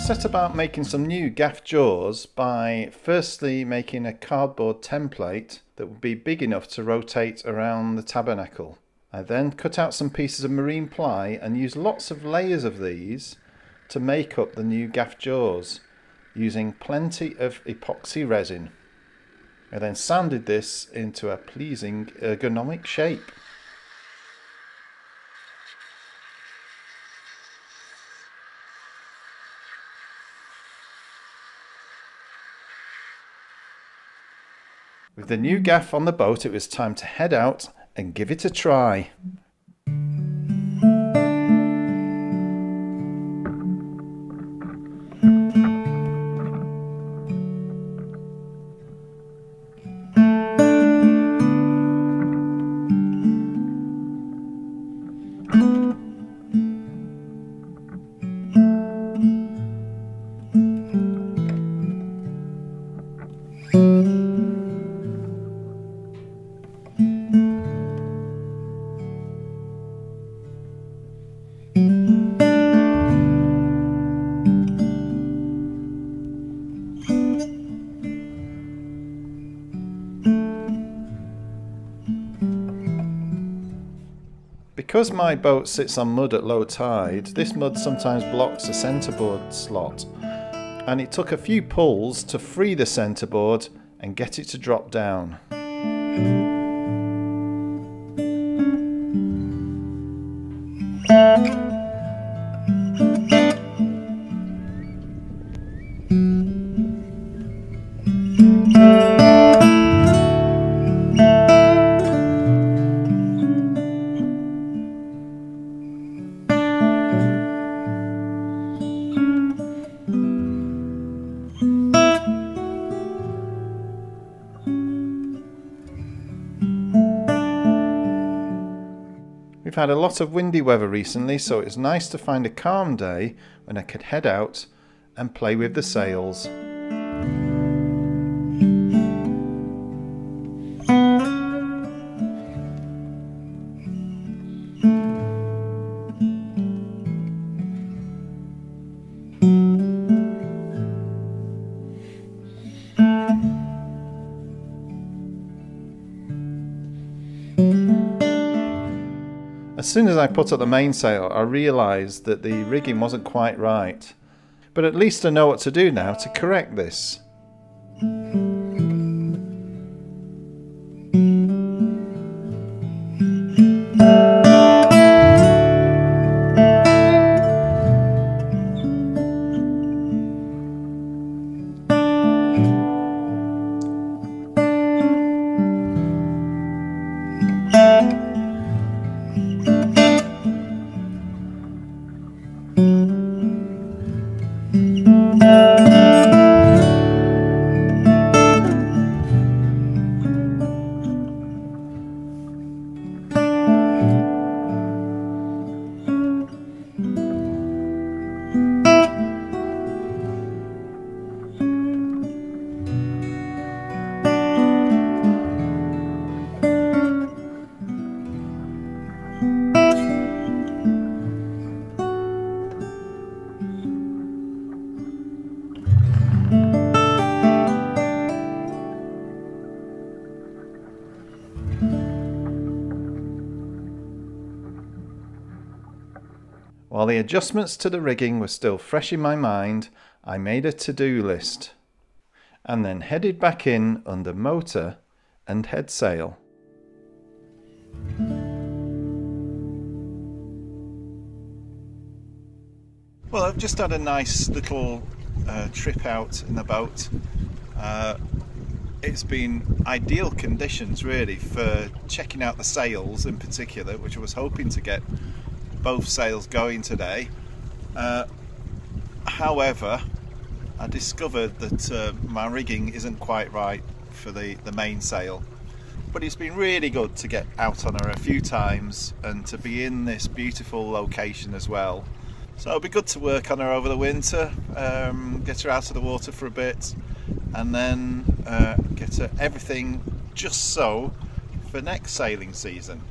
set about making some new gaff jaws by firstly making a cardboard template that would be big enough to rotate around the tabernacle. I then cut out some pieces of marine ply and used lots of layers of these to make up the new gaff jaws using plenty of epoxy resin. I then sanded this into a pleasing ergonomic shape. With the new gaff on the boat, it was time to head out and give it a try. Because my boat sits on mud at low tide, this mud sometimes blocks the centreboard slot, and it took a few pulls to free the centreboard and get it to drop down. We've had a lot of windy weather recently, so it's nice to find a calm day when I could head out and play with the sails. As soon as I put up the mainsail, I realised that the rigging wasn't quite right, but at least I know what to do now to correct this. While the adjustments to the rigging were still fresh in my mind, I made a to-do list and then headed back in under motor and headsail. Well, I've just had a nice little trip out in the boat. It's been ideal conditions really for checking out the sails in particular, which I was hoping to get both sails going today. However, I discovered that my rigging isn't quite right for the mainsail, but it's been really good to get out on her a few times and to be in this beautiful location as well. So it'll be good to work on her over the winter, get her out of the water for a bit, and then get her everything just so for next sailing season.